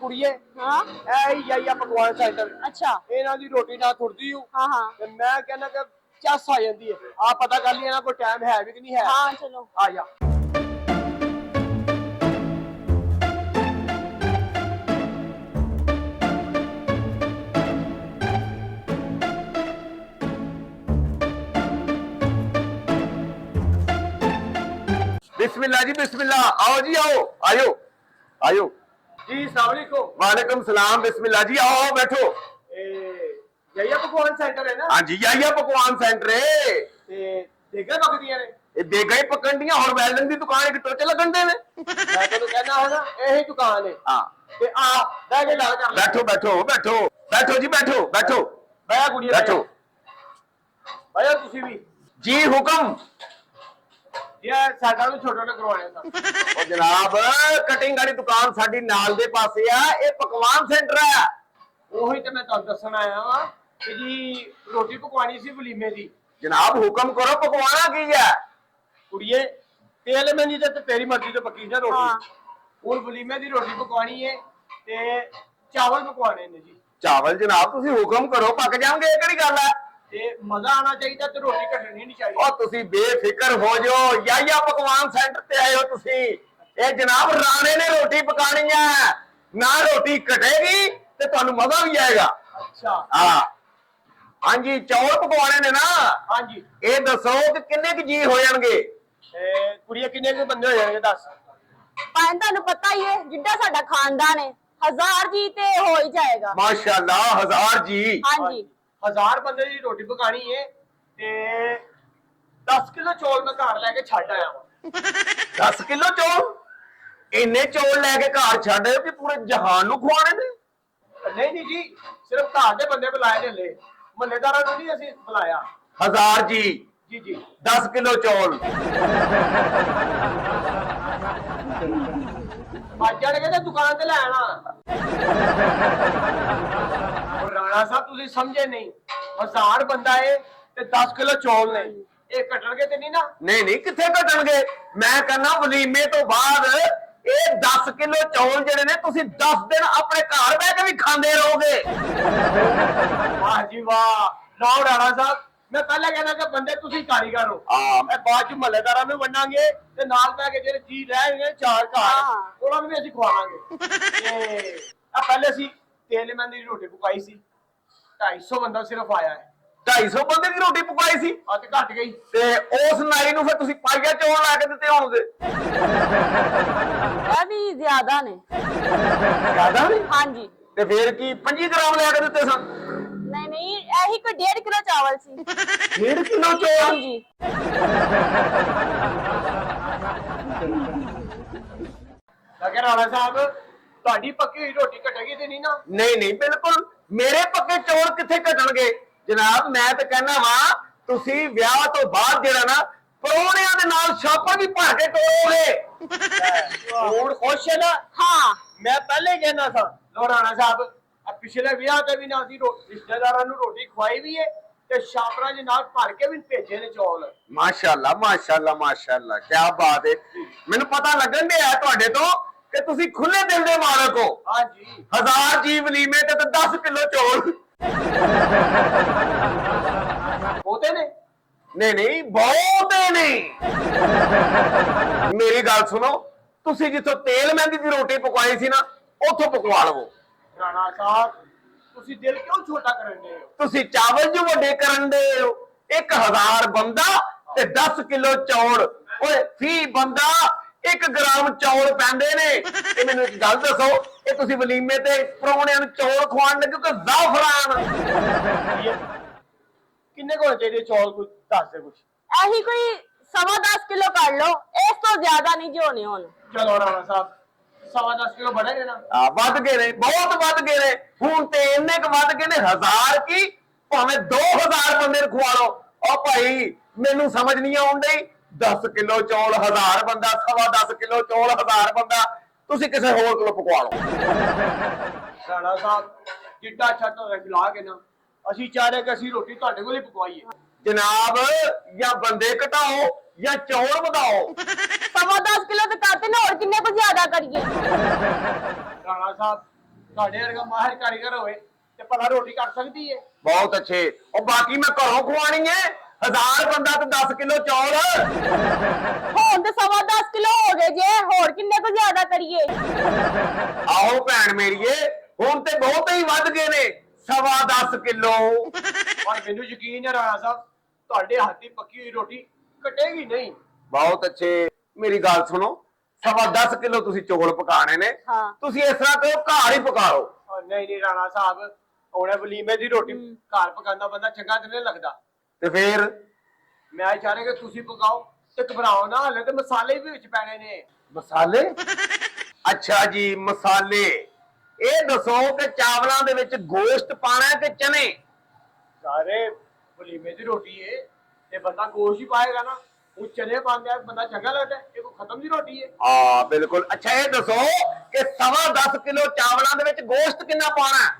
ਕੁੜੀਏ ਹਾਂ ਇਹ ਹੀ ਜਾਈਆ ਪਕਵਾਨ ਸੈਂਟਰ। ਅੱਛਾ ਇਹਨਾਂ ਦੀ ਰੋਟੀ ਨਾ ਥੁੜਦੀ ਹੂੰ ਹਾਂ ਹਾਂ ਤੇ ਮੈਂ ਕਹਿੰਦਾ ਕਿ ਚੱਸ ਆ ਜਾਂਦੀ ਹੈ। ਆ ਪਤਾ ਕਰ ਲਈ ਇਹਨਾਂ ਕੋਲ ਟਾਈਮ ਹੈ ਵੀ ਕਿ ਨਹੀਂ ਹੈ। ਹਾਂ ਚਲੋ ਆ ਜਾ। बिस्मिल्लाह जी बिस्मिल्लाह। आओ जी आओ आयो आयो जी अस्सलाम वालेकुम। वालेकुम सलाम। बिस्मिल्लाह जी आओ बैठो। ਜਾਈਆ ਪਕਵਾਨ ਸੈਂਟਰ ਹੈ ਨਾ हाँ जी जाइए पकवान सेंटर है। ਤੇ ਦੇਖੇ ਪਕਦੀਆਂ ਨੇ। ये देगा ही पकड़ दिया और वेल्डन की दुकान एक टोचे लगन दे ने। ਮੈਂ ਤੈਨੂੰ ਕਹਿੰਦਾ ਹਾਂ ਨਾ ਇਹੀ ਦੁਕਾਨ ਹੈ। हाँ ਤੇ ਆ ਬਹਿ ਕੇ ਗੱਲ ਕਰ ਲੈ। बैठो बैठो बैठो बैठो जी बैठो बैठो ਬਹਿ ਕੁੜੀਏ बैठो ਬਹਿ ਤੁਸੀਂ ਵੀ। जी हुक्म। ਇਹ ਸਾਡਾ ਨੂੰ ਛੋਟਾ ਨਾ ਕਰਵਾਇਆ ਸਾ। ओ जनाब कटिंग वाली दुकान साडी नाल दे पासे आ। ये पकवान सेंटर है। ਉਹੀ ਤੇ ਮੈਂ ਤੁਹਾਨੂੰ ਦੱਸਣ ਆਇਆ ਵਾਂ ਕਿ ਜੀ ਰੋਟੀ ਪਕਵਾਣੀ ਸੀ ਵਲੀਮੇ ਦੀ। जनाब हुक्म करो पकवाना की है। ਕੁੜੀਏ ਤੇਲ ਮਹਿੰਦੀ ਤੇ ਤੇਰੀ ਮਰਜ਼ੀ ਤੋਂ ਪੱਕੀ ਨਾ ਹਾਂ। ਰੋਟੀ। ਹੁਣ ਵਲੀਮੇ ਦੀ ਰੋਟੀ ਪਕਵਾਣੀ ਹੈ ਤੇ ਚਾਵਲ ਪਕਵਾਣੇ ਨੇ ਜੀ। चावल जनाब तुसी हुक्म करो पक जाओगे। ये केड़ी गल है। ਤੇ ਮਜ਼ਾ ਆਣਾ ਚਾਹੀਦਾ ਤੇ ਰੋਟੀ ਘਟਣੀ ਨਹੀਂ ਚਾਹੀਦੀ। ਉਹ ਤੁਸੀਂ ਬੇਫਿਕਰ ਹੋ ਜਾਓ। ਯਾਇਆ ਪਕਵਾਨ ਸੈਂਟਰ ਤੇ ਆਏ ਹੋ ਤੁਸੀਂ। ਇਹ ਜਨਾਬ ਰਾਣੇ ਨੇ ਰੋਟੀ ਪਕਾਣੀ ਹੈ। ਨਾ ਰੋਟੀ ਘਟੇਗੀ ਤੇ ਤੁਹਾਨੂੰ ਮਜ਼ਾ ਵੀ ਆਏਗਾ। ਅੱਛਾ ਹਾਂ ਹਾਂਜੀ ਚੌਲ ਪਕਵਾਣੇ ਨੇ ਨਾ। ਹਾਂਜੀ ਇਹ ਦੱਸੋ ਕਿ ਕਿੰਨੇ ਕੁ ਜੀ ਹੋ ਜਾਣਗੇ। ਕੁੜੀਏ ਕਿੰਨੇ ਕੁ ਬੰਦੇ ਹੋ ਜਾਣਗੇ ਦੱਸ। ਭਾਵੇਂ ਤੁਹਾਨੂੰ ਪਤਾ ਹੀ ਹੈ ਜਿੱਡਾ ਸਾਡਾ ਖਾਨਦਾਨ ਹੈ 1000 ਜੀ ਤੇ ਹੋ ਹੀ ਜਾਏਗਾ। ਮਾਸ਼ਾਅੱਲਾ 1000 ਜੀ। ਹਾਂਜੀ 1000 ਬੰਦੇ ਦੀ ਰੋਟੀ ਪਕਾਣੀ ਹੈ ਤੇ 10 ਕਿਲੋ ਚੌਲ ਮੈਂ ਘਰ ਲੈ ਕੇ ਛੱਡ ਆਇਆ ਵਾਂ। 10 ਕਿਲੋ ਚੌਲ। ਇੰਨੇ ਚੌਲ ਲੈ ਕੇ ਘਰ ਛੱਡ ਆਏ ਕਿ ਪੂਰੇ ਜਹਾਨ ਨੂੰ ਖਵਾਣੇ ਨੇ। ਨਹੀਂ ਨਹੀਂ ਜੀ ਸਿਰਫ ਘਰ ਦੇ ਬੰਦੇ ਬੁਲਾਏ ਨੇ ਲੈ ਮਹੱਲੇਦਾਰਾਂ ਨੂੰ ਨਹੀਂ ਅਸੀਂ ਬੁਲਾਇਆ। 1000 ਜੀ ਜੀ ਜੀ 10 ਕਿਲੋ ਚੌਲ। ਬਾਜਣ ਕੇ ਤੇ ਦੁਕਾਨ ਤੇ ਲੈ ਆਣਾ। ਰਾਣਾ ਸਾਹਿਬ ਤੁਸੀਂ ਸਮਝੇ ਨਹੀਂ 1000 ਬੰਦਾ ਏ ਤੇ 10 ਕਿਲੋ ਚੌਲ ਨੇ ਇਹ ਘਟਣਗੇ ਤੇ ਨਹੀਂ ਨਾ। ਨਹੀਂ ਨਹੀਂ ਕਿੱਥੇ ਘਟਣਗੇ। ਮੈਂ ਕਹਿੰਦਾ ਵਲੀਮੇ ਤੋਂ ਬਾਅਦ ਇਹ 10 ਕਿਲੋ ਚੌਲ ਜਿਹੜੇ ਨੇ ਤੁਸੀਂ 10 ਦਿਨ ਆਪਣੇ ਘਰ ਬਹਿ ਕੇ ਵੀ ਖਾਂਦੇ ਰਹੋਗੇ। ਵਾਹ ਜੀ ਵਾਹ। ਲਓ ਰਾਣਾ ਸਾਹਿਬ ਮੈਂ ਪਹਿਲਾਂ ਕਹਿੰਦਾ ਕਿ ਬੰਦੇ ਤੁਸੀਂ ਕਾਰੀਗਰ ਹੋ। ਹਾਂ। ਇਹ ਬਾਅਦ ਚ ਮਹੱਲੇਦਾਰਾਂ ਨੂੰ ਵੰਡਾਂਗੇ ਤੇ ਨਾਲ ਪੈ ਕੇ ਜਿਹੜੇ ਜੀ ਰਹਿਣਗੇ ਚਾਰ ਘਰ ਹਾਂ। ਉਹਨਾਂ ਨੂੰ ਵੀ ਅਸੀਂ ਖਵਾਵਾਂਗੇ। ਤੇ ਆ ਪਹਿਲੇ ਅਸੀਂ ਤੇਲ ਮਹਿੰਦੀ ਦੀ ਰੋਟੀ ਪਕਾਈ ਸੀ 250 ਬੰਦਾ ਸਿਰਫ ਆਇਆ ਹੈ। 250 ਬੰਦੇ ਦੀ ਰੋਟੀ ਪਕਾਈ ਸੀ ਆ ਤੇ ਘਟ ਗਈ। ਤੇ ਉਸ ਨਾਈ ਨੂੰ ਫਿਰ ਤੁਸੀਂ ਪਾਈਆ ਚੌਲ ਲਾ ਕੇ ਦਿੱਤੇ ਹੋਣਗੇ। ਇਹ ਵੀ ਜ਼ਿਆਦਾ ਨੇ। ਜ਼ਿਆਦਾ ਨਹੀਂ। ਹਾਂਜੀ ਤੇ ਫਿਰ ਕੀ 25 ਗ੍ਰਾਮ ਲਿਆ ਕੇ ਦਿੱਤੇ ਸਨ। ਨਹੀਂ ਨਹੀਂ ਇਹੀ ਕੋਈ 1.5 ਕਿਲੋ ਚਾਵਲ ਸੀ। 1.5 ਕਿਲੋ ਚੌਲ। ਹਾਂਜੀ ਲਗੇ ਰਾਣਾ ਸਾਹਿਬ ਤੁਹਾਡੀ ਪੱਕੀ ਹੋਈ ਰੋਟੀ ਘਟੇਗੀ ਤੇ ਨਹੀਂ ਨਾ। ਨਹੀਂ ਨਹੀਂ ਬਿਲਕੁਲ ਮੇਰੇ ਪੱਕੇ ਚੌਲ ਕਿੱਥੇ ਘਟਣਗੇ ਜਨਾਬ। ਮੈਂ ਤਾਂ ਕਹਿੰਦਾ ਵਾਂ ਤੁਸੀਂ ਵਿਆਹ ਤੋਂ ਬਾਅਦ ਜਿਹੜਾ ਨਾ ਪਰੋਣਿਆਂ ਦੇ ਨਾਲ ਛਾਪਾ ਵੀ ਭਰ ਕੇ ਟੋਲੋਗੇ। ਹੁਣ ਖੁਸ਼ ਹੈ ਨਾ। ਹਾਂ ਮੈਂ ਪਹਿਲੇ ਹੀ ਕਹਿਣਾ ਸੀ ਲੋ ਰਾਣਾ ਸਾਹਿਬ ਆ ਪਿਛਲੇ ਵਿਆਹ ਤੇ ਵੀ ਨਾ ਅਸੀਂ ਰਿਸ਼ਤੇਦਾਰਾਂ ਨੂੰ ਰੋਟੀ ਖਵਾਈ ਵੀ ਹੈ ਤੇ ਛਾਪਰਾਂ ਦੇ ਨਾਲ ਭਰ ਕੇ ਵੀ ਭੇਜੇ ਨੇ ਚੌਲ। ਮਾਸ਼ਾਅੱਲਾ ਮਾਸ਼ਾਅੱਲਾ ਮਾਸ਼ਾਅੱਲਾ ਕੀ ਬਾਤ ਹੈ। ਮੈਨੂੰ ਪਤਾ ਲੱਗਣ ਡਿਆ ਤੁਹਾਡੇ ਤੋਂ ਕਿ ਤੁਸੀਂ ਖੁੱਲੇ ਦਿਲ ਦੇ ਮਾਲਕ ਹੋ। ਹਾਂਜੀ 1000 ਜੀ ਵਲੀਮੇ ਤੇ 10 ਕਿਲੋ ਚੌਲ। ਹੋਤੇ ਨੇ। ਨਹੀਂ ਨਹੀਂ ਬਹੁਤੇ ਨਹੀਂ। ਮੇਰੀ ਗੱਲ ਸੁਣੋ ਤੁਸੀਂ ਜਿੱਥੋਂ ਤੇਲ ਮਹਿੰਦੀ ਦੀ ਰੋਟੀ ਪਕਵਾਈ ਸੀ ਨਾ ਉੱਥੋਂ ਪਕਵਾ ਲਵੋ। ਰਾਣਾ ਸਾਹਿਬ ਤੁਸੀਂ ਦਿਲ ਕਿਉਂ ਛੋਟਾ ਕਰਨ ਦੇ ਹੋ। ਤੁਸੀਂ ਚਾਵਲ ਜੋ ਵੱਡੇ ਕਰਨ ਦੇ ਹੋ। 1000 ਬੰਦਾ ਤੇ 10 ਕਿਲੋ ਚੌਲ। ਓਏ ਫੀ ਬੰਦਾ 1 ਗ੍ਰਾਮ ਚੌਲ ਪੈਂਦੇ ਨੇ। ਇਹ ਮੈਨੂੰ ਇੱਕ ਗੱਲ ਦੱਸੋ ਇਹ ਤੁਸੀਂ ਵਲੀਮੇ ਤੇ ਪਰੌਣਿਆਂ ਨੂੰ ਚੌਲ ਖਵਾਉਣ ਲੱਗੇ ਕਿ ਜ਼ਾਫਰਾਨ। ਕਿੰਨੇ ਕੋਲ ਚਾਹੀਦੇ ਚੌਲ ਕੋਈ ਦੱਸ ਦੇ ਕੁਛ। ਇਹੀ ਕੋਈ 10.5 ਕਿਲੋ ਕਰ ਲਓ। ਇਸ ਤੋਂ ਜ਼ਿਆਦਾ ਨਹੀਂ ਜੀ ਹੋਣੇ ਹੁਣ। ਚਲੋ ਰਾਣਾ ਸਾਹਿਬ 10.5 ਕਿਲੋ ਬੜੇਗੇ ਨਾ। ਵੱਧ ਗਏ ਨੇ ਬਹੁਤ ਵੱਧ ਗਏ ਨੇ। ਹੁਣ ਤੇ ਇੰਨੇ ਕੁ ਵੱਧ ਗਏ ਨੇ 1000 ਕੀ ਭਾਵੇਂ 2000 ਬੰਦੇ ਨੂੰ ਖਵਾ ਲਓ। ਉਹ ਭਾਈ ਮੈਨੂੰ ਸਮਝ ਨਹੀਂ ਆਉਣ ਡਈ 10 ਕਿਲੋ ਚੌਲ 1000 ਬੰਦਾ 10.5 ਕਿਲੋ ਚੌਲ 1000 ਬੰਦਾ ਤੁਸੀਂ ਕਿਸੇ ਹੋਰ ਕੋਲੋਂ ਪਕਵਾ ਲਓ। ਰਾਣਾ ਸਾਹਿਬ ਜਿੱਡਾ ਛੱਟ ਲਾ ਕੇ ਨਾ ਅਸੀਂ ਚਾਹ ਰਹੇ ਕਿ ਅਸੀਂ ਰੋਟੀ ਤੁਹਾਡੇ ਕੋਲ ਹੀ ਪਕਵਾਈਏ। ਜਨਾਬ ਜਾਂ ਬੰਦੇ ਘਟਾਓ ਜਾਂ ਚੌਲ ਵਧਾਓ। 10.5 ਕਿਲੋ ਤੇ ਕਾਤੇ ਨੇ ਹੋਰ ਕਿੰਨੇ ਕੁ ਜ਼ਿਆਦਾ ਕਰੀਏ। ਰਾਣਾ ਸਾਹਿਬ ਤੁਹਾਡੇ ਵਰਗਾ ਮਾਹਿਰ ਕਾਰੀਗਰ ਹੋਵੇ ਤੇ ਭਲਾ ਰੋਟੀ ਕੱਟ ਸਕਦੀ ਏ। ਬਹੁਤ ਅੱਛੇ। ਉਹ ਬਾਕੀ ਮੈਂ ਘਰੋਂ ਖਵਾਣੀ ਹੈ 1000 ਬੰਦਾ ਤੇ 10 ਕਿਲੋ ਚੌਲ। ਹੁਣ ਤੇ 10.5 ਕਿਲੋ ਹੋ ਗਏ ਜੇ, ਹੋਰ ਕਿੰਨੇ ਕੁ ਜ਼ਿਆਦਾ ਕਰੀਏ? ਆਹੋ ਭੈਣ ਮੇਰੀਏ, ਹੁਣ ਤੇ ਬਹੁਤ ਹੀ ਵੱਧ ਗਏ ਨੇ 10.25 ਕਿਲੋ। ਪਰ ਮੈਨੂੰ ਯਕੀਨ ਹੈ ਰਾਣਾ ਸਾਹਿਬ ਤੁਹਾਡੇ ਹੱਥ ਦੀ ਪੱਕੀ ਹੋਈ ਰੋਟੀ ਕਟੇਗੀ ਨਹੀਂ। ਬਹੁਤ ਅੱਛੇ। ਮੇਰੀ ਗੱਲ ਸੁਣੋ, 10.25 ਕਿਲੋ ਤੁਸੀਂ ਚੌਲ ਪਕਾਣੇ ਨੇ। ਹਾਂ। ਤੁਸੀਂ ਇਸ ਤਰ੍ਹਾਂ ਕਰੋ, ਘਰ ਹੀ ਪਕਾ ਲਓ। ਨਹੀਂ ਨਹੀਂ ਰਾਣਾ ਸਾਹਿਬ, ਹੁਣ ਵਲੀਮੇ ਦੀ ਰੋਟੀ ਘਰ ਪਕਾਉਂਦਾ ਬੰਦਾ ਚੰਗਾ ਤੇ ਨਹੀਂ ਲੱਗਦਾ। ਤੇ ਫੇਰ ਮੈਂ ਚਾਹ ਰਿਹਾ ਕਿ ਤੁਸੀਂ ਪਕਾਓ ਤੇ ਘਬਰਾਓ ਨਾ, ਹਲੇ ਤੇ ਮਸਾਲੇ ਵੀ ਵਿੱਚ ਪੈਣੇ ਨੇ। ਮਸਾਲੇ? ਅੱਛਾ ਜੀ, ਮਸਾਲੇ। ਇਹ ਦੱਸੋ ਕਿ ਚਾਵਲਾਂ ਦੇ ਵਿੱਚ ਗੋਸ਼ਤ ਪਾਣਾ ਹੈ ਕਿ ਚਨੇ? ਸਾਰੇ ਵਲੀਮੇ ਦੀ ਰੋਟੀ ਏ ਤੇ ਬੰਦਾ ਗੋਸ਼ ਹੀ ਪਾਏਗਾ ਨਾ। ਉਹ ਚਨੇ ਪਾਉਂਦੇ ਆ ਬੰਦਾ ਚੰਗਾ ਲੱਗਦਾ, ਇਹ ਕੋਈ ਖਤਮ ਦੀ ਰੋਟੀ ਏ। ਹਾਂ ਬਿਲਕੁਲ। ਅੱਛਾ ਇਹ ਦੱਸੋ ਕਿ 10.25 ਕਿਲੋ ਚਾਵਲਾਂ ਦੇ ਵਿੱਚ ਗੋਸ਼ਤ ਕਿੰਨਾ ਪਾਣਾ ਹੈ?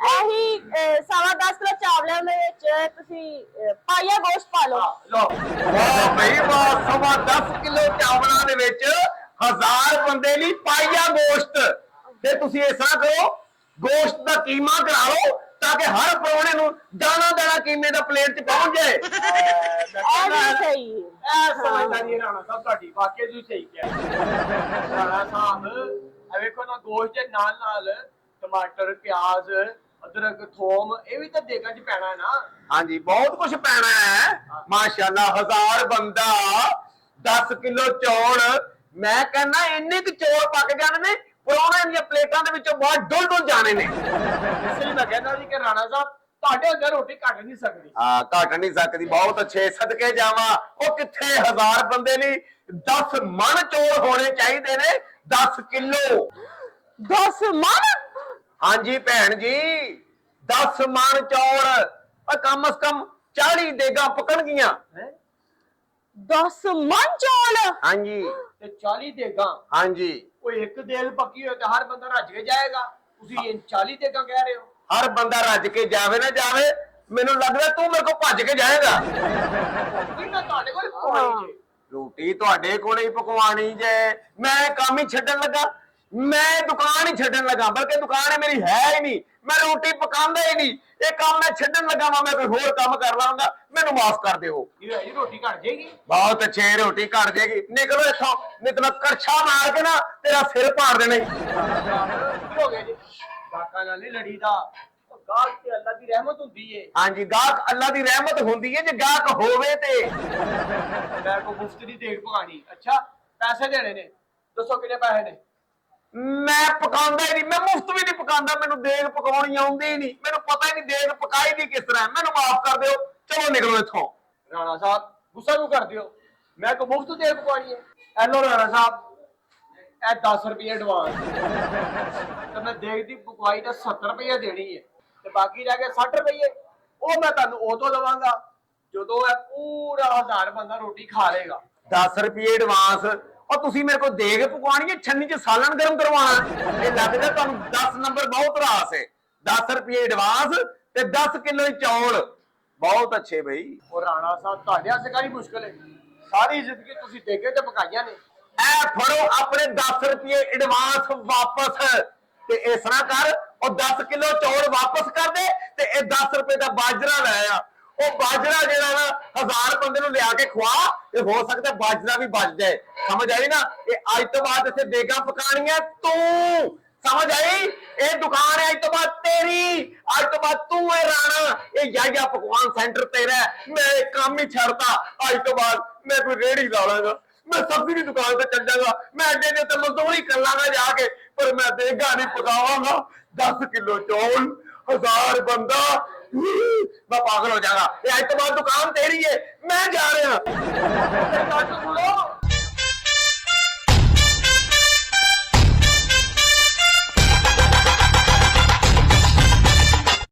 ਇਹੀ 10.5 ਕਿਲੋ ਚਾਵਲਾਂ ਦੇ ਵਿੱਚ ਤੁਸੀਂ ਪਾਈਆ ਗੋਸ਼ਤ ਪਾ ਲਓ। ਲੋ ਵਾਹ ਬਈ ਵਾਹ, 10.25 ਕਿਲੋ ਚਾਵਲਾਂ ਦੇ ਵਿੱਚ 1000 ਬੰਦੇ ਲਈ ਪਾਈਆ ਗੋਸ਼ਤ। ਤੇ ਤੁਸੀਂ ਇਸ ਤਰ੍ਹਾਂ ਕਰੋ, ਗੋਸ਼ਤ ਦਾ ਕੀਮਾ ਕਰਾ ਲਓ ਤਾਂ ਕਿ ਹਰ ਪ੍ਰਾਹੁਣੇ ਨੂੰ ਦਾਣਾ ਦਾਣਾ ਕੀਮੇ ਦਾ ਪਲੇਟ 'ਚ ਪਹੁੰਚ ਜਾਏ। ਇਹ ਵੀ ਸਹੀ ਹੈ। ਇਹ ਸਮਝਦਾ ਨਹੀਂ ਰਾਣਾ ਸਾਹਿਬ, ਤੁਹਾਡੀ ਵਾਕਿਆ ਤੁਸੀਂ ਸਹੀ ਕਿਹਾ। ਰਾਣਾ ਸਾਹਿਬ ਇਹ ਵੇਖੋ ਨਾ, ਗੋਸ਼ਤ ਦੇ ਨਾਲ ਨਾਲ ਟਮਾਟਰ, ਪਿਆਜ਼, ਅਦਰਕ, ਥੋਮ ਇਹ ਵੀ ਤਾਂ ਦੇਗਾਂ 'ਚ ਪੈਣਾ ਹੈ ਨਾ। ਹਾਂਜੀ ਬਹੁਤ ਕੁਝ ਪੈਣਾ ਹੈ। ਮਾਸ਼ਾਅੱਲਾ 1000 ਬੰਦਾ 10 ਕਿਲੋ ਚੌਲ। ਮੈਂ ਕਹਿੰਦਾ ਇੰਨੇ ਕੁ ਚੌਲ ਪੱਕ ਜਾਣੇ ਨੇ, ਪ੍ਰਾਹੁਣਿਆਂ ਦੀਆਂ ਪਲੇਟਾਂ ਦੇ ਵਿੱਚੋਂ ਬਾਹਰ ਡੁੱਲ ਡੁੱਲ ਜਾਣੇ ਨੇ। ਇਸ ਲਈ ਮੈਂ ਕਹਿੰਦਾ ਜੀ ਕਿ ਰਾਣਾ ਸਾਹਿਬ ਤੁਹਾਡੇ ਅੱਗੇ ਰੋਟੀ ਘੱਟ ਨਹੀਂ ਸਕਦੀ। ਹਾਂ ਘਟ ਨਹੀਂ ਸਕਦੀ। ਬਹੁਤ ਅੱਛੇ। ਸਦਕੇ ਜਾਵਾਂ। ਉਹ ਕਿੱਥੇ 1000 ਬੰਦੇ ਲਈ 10 ਮਣ ਚੌਲ ਹੋਣੇ ਚਾਹੀਦੇ ਨੇ। 10 ਕਿਲੋ। 10 ਮਣ? ਹਾਂਜੀ ਭੈਣ ਜੀ, 10 ਮਣ ਚੌਲ। ਕਮ ਸ ਕਮ 40 ਦੇਗਾ ਪਕਣਗੀਆਂ। 10 ਮਣ ਚੌਲ? ਹਾਂਜੀ ਤੇ 40 ਦੇਗਾਂ। ਹਾਂਜੀ। ਕੋਈ ਇੱਕ ਦੇਗ ਪੱਕੀ ਹੋਏ ਤੇ ਹਰ ਬੰਦਾ ਰੱਜ ਕੇ ਜਾਏਗਾ। ਤੁਸੀਂ ਇਹ 40 ਦੇਗਾਂ ਕਹਿ ਰਹੇ ਹੋ। ਹਰ ਬੰਦਾ ਰੱਜ ਕੇ ਜਾਵੇ ਨਾ ਜਾਵੇ, ਮੈਨੂੰ ਲੱਗਦਾ ਤੂੰ ਮੇਰੇ ਕੋਲ ਭੱਜ ਕੇ ਜਾਏਗਾ। ਕੀ ਮੈਂ ਤੁਹਾਡੇ ਕੋਲ ਪਹੁੰਚੀ ਜੇ? ਰੋਟੀ ਤੁਹਾਡੇ ਕੋਲੇ ਹੀ ਪਕਵਾਣੀ ਜੇ। ਮੈਂ ਕੰਮ ਹੀ ਛੱਡਣ ਲੱਗਾ, ਮੈਂ ਦੁਕਾਨ ਹੀ ਛੱਡਣ ਲੱਗਾ। ਬਲਕਿ ਦੁਕਾਨ ਹੈ ਮੇਰੀ ਹੈ ਹੀ ਨਹੀਂ, ਮੈਂ ਰੋਟੀ ਪਕਾਉਂਦਾ ਹੀ ਨਹੀਂ। ਇਹ ਕੰਮ ਮੈਂ ਛੱਡਣ ਲੱਗਾ ਵਾ, ਮੈਂ ਕੋਈ ਹੋਰ ਕੰਮ ਕਰ ਲਾਂਗਾ। ਮੈਨੂੰ ਮਾਫ ਕਰ ਦਿਓ। ਕੀ ਹੋਇਆ ਜੀ, ਰੋਟੀ ਘਟ ਜਾਏਗੀ? ਬਹੁਤ ਅੱਛੇ। ਰੋਟੀ ਘਟ ਜਾਏਗੀ। ਨਿਕਲੋ ਇੱਥੋਂ, ਨਹੀਂ ਤਾਂ ਮੈਂ ਕਰਛਾ ਮਾਰ ਕੇ ਨਾ ਤੇਰਾ ਸਿਰ ਪਾੜ ਦੇਣਾ ਈ। ਕੀ ਹੋ ਗਿਆ ਜੀ? ਗਾਹਕਾਂ ਨਾਲ ਨਹੀਂ ਲੜੀਦਾ। ਉਹ ਗਾਹਕ ਤੇ ਅੱਲਾ ਦੀ ਰਹਿਮਤ ਹੁੰਦੀ ਏ। ਹਾਂਜੀ ਗਾਹਕ ਅੱਲਾ ਦੀ ਰਹਿਮਤ ਹੁੰਦੀ ਹੈ ਜੇ ਗਾਹਕ ਹੋਵੇ ਤੇ। ਮੈਂ ਕੋ ਮੁਫਤ ਦੀ ਦੇਗ ਪਕਾਣੀ। ਅੱਛਾ ਪੈਸੇ ਦੇਣੇ ਨੇ, ਦੱਸੋ ਕਿੰਨੇ ਪੈਸੇ ਨੇ? ਮੈਂ ਪਕਾਉਂਦਾ ਹੀ ਨਹੀਂ, ਮੈਂ ਮੁਫਤ ਵੀ ਨਹੀਂ ਪਕਾਉਂਦਾ। ਮੈਨੂੰ ਦੇਗ ਪਕਾਉਣੀ ਆਉਂਦੀ ਹੀ ਨਹੀਂ, ਮੈਨੂੰ ਪਤਾ ਹੀ ਨਹੀਂ ਦੇਗ ਪਕਾਈ ਦੀ ਕਿਸ ਤਰ੍ਹਾਂ। ਮੈਨੂੰ ਮਾਫ ਕਰ ਦਿਓ, ਚਲੋ ਨਿਕਲੋ ਇੱਥੋਂ। ਰਾਣਾ ਸਾਹਿਬ ਗੁੱਸਾ ਕਿਉਂ ਕਰਦੇ ਹੋ? ਮੈਂ ਕੋ ਮੁਫਤ ਦੇਗ ਪਕਾਣੀ ਹੈ। ਐਲੋ ਰਾਣਾ ਸਾਹਿਬ, ਇਹ 10 ਰੁਪਏ ਐਡਵਾਂਸ ਤੇ ਮੈਂ ਦੇਗ ਦੀ ਪਕਵਾਈ ਦਾ 70 ਰੁਪਏ ਦੇਣੀ ਹੈ ਤੇ ਬਾਕੀ ਰਹਿ ਗਏ 60 ਰੁਪਏ। ਉਹ ਮੈਂ ਤੁਹਾਨੂੰ ਉਦੋਂ ਦਵਾਂਗਾ ਜਦੋਂ ਇਹ ਪੂਰਾ 1000 ਬੰਦਾ ਰੋਟੀ ਖਾ ਲੇਗਾ। 10 ਰੁਪਏ ਐਡਵਾਂਸ? ਉਹ ਤੁਸੀਂ ਮੇਰੇ ਕੋਲ ਦੇਗ ਪਕਵਾਣੀ ਹੈ, ਛੰਨੀ 'ਚ ਸਾਲਣ ਗਰਮ ਕਰਵਾਉਣਾ? ਇਹ ਲੱਗਦਾ ਤੁਹਾਨੂੰ 10 ਨੰਬਰ ਬਹੁਤ ਰਾਸ ਹੈ। 10 ਰੁਪਏ ਐਡਵਾਂਸ ਤੇ 10 ਕਿਲੋ ਚੌਲ। ਬਹੁਤ ਅੱਛੇ ਬਈ। ਉਹ ਰਾਣਾ ਸਾਹਿਬ ਤੁਹਾਡੇ ਵਾਸਤੇ ਕਾਹਦੀ ਮੁਸ਼ਕਲ ਹੈ? ਸਾਰੀ ਜ਼ਿੰਦਗੀ ਤੁਸੀਂ ਦੇਗੇ ਤੇ ਪਕਾਈਆਂ ਨੇ। ਐ ਫੜੋ ਆਪਣੇ 10 ਰੁਪਏ ਐਡਵਾਂਸ ਵਾਪਸ। ਤੇ ਇਸ ਤਰ੍ਹਾਂ ਕਰ, ਉਹ 10 ਕਿਲੋ ਚੌਲ ਵਾਪਸ ਕਰ ਦੇ ਤੇ ਇਹ 10 ਰੁਪਏ ਦਾ ਬਾਜਰਾ ਲੈ ਆ। ਉਹ ਬਾਜਰਾ ਜਿਹੜਾ ਨਾ 1000 ਬੰਦੇ ਨੂੰ ਲਿਆ ਕੇ ਖਵਾ, ਤੇ ਹੋ ਸਕਦਾ ਬਾਜਰਾ ਵੀ ਬਚ ਜਾਏ। ਸਮਝ ਆਈ ਨਾ? ਇਹ ਅੱਜ ਤੋਂ ਬਾਅਦ ਇੱਥੇ ਦੇਗਾ ਪਕਾਣੀਆਂ ਤੂੰ। ਸਮਝ ਆਈ? ਇਹ ਦੁਕਾਨ ਹੈ ਅੱਜ ਤੋਂ ਬਾਅਦ ਤੇਰੀ। ਅੱਜ ਤੋਂ ਬਾਅਦ ਤੂੰ ਹੈ ਰਾਣਾ। ਇਹ ਯਾਇਆ ਪਕਵਾਨ ਸੈਂਟਰ ਤੇਰਾ। ਮੈਂ ਇਹ ਕੰਮ ਹੀ ਛੱਡਤਾ। ਅੱਜ ਤੋਂ ਬਾਅਦ ਮੈਂ ਕੋਈ ਰੇਹੜੀ ਲਾ ਲਾਂਗਾ, ਮੈਂ ਸਬਜ਼ੀ ਦੀ ਦੁਕਾਨ ਤੇ ਚੱਲ ਜਾਗਾ, ਮੈਂ ਅੱਡੇ ਦੇ ਉੱਤੇ ਮਜ਼ਦੂਰੀ ਕਰ ਲਾਂਗਾ ਜਾ ਕੇ, ਪਰ ਮੈਂ ਦੇਗਾ ਨਹੀਂ ਪਕਾਵਾਂਗਾ। 10 ਕਿਲੋ ਚੌਲ, 1000 ਬੰਦਾ, ਮੈਂ ਪਾਗਲ ਹੋ ਜਾਗਾ। ਇਹ ਅੱਜ ਤੋਂ ਬਾਅਦ ਦੁਕਾਨ ਤੇਰੀ ਹੈ, ਮੈਂ ਜਾ ਰਿਹਾ। ਮੇਰੀ ਗੱਲ ਤਾਂ ਸੁਣੋ।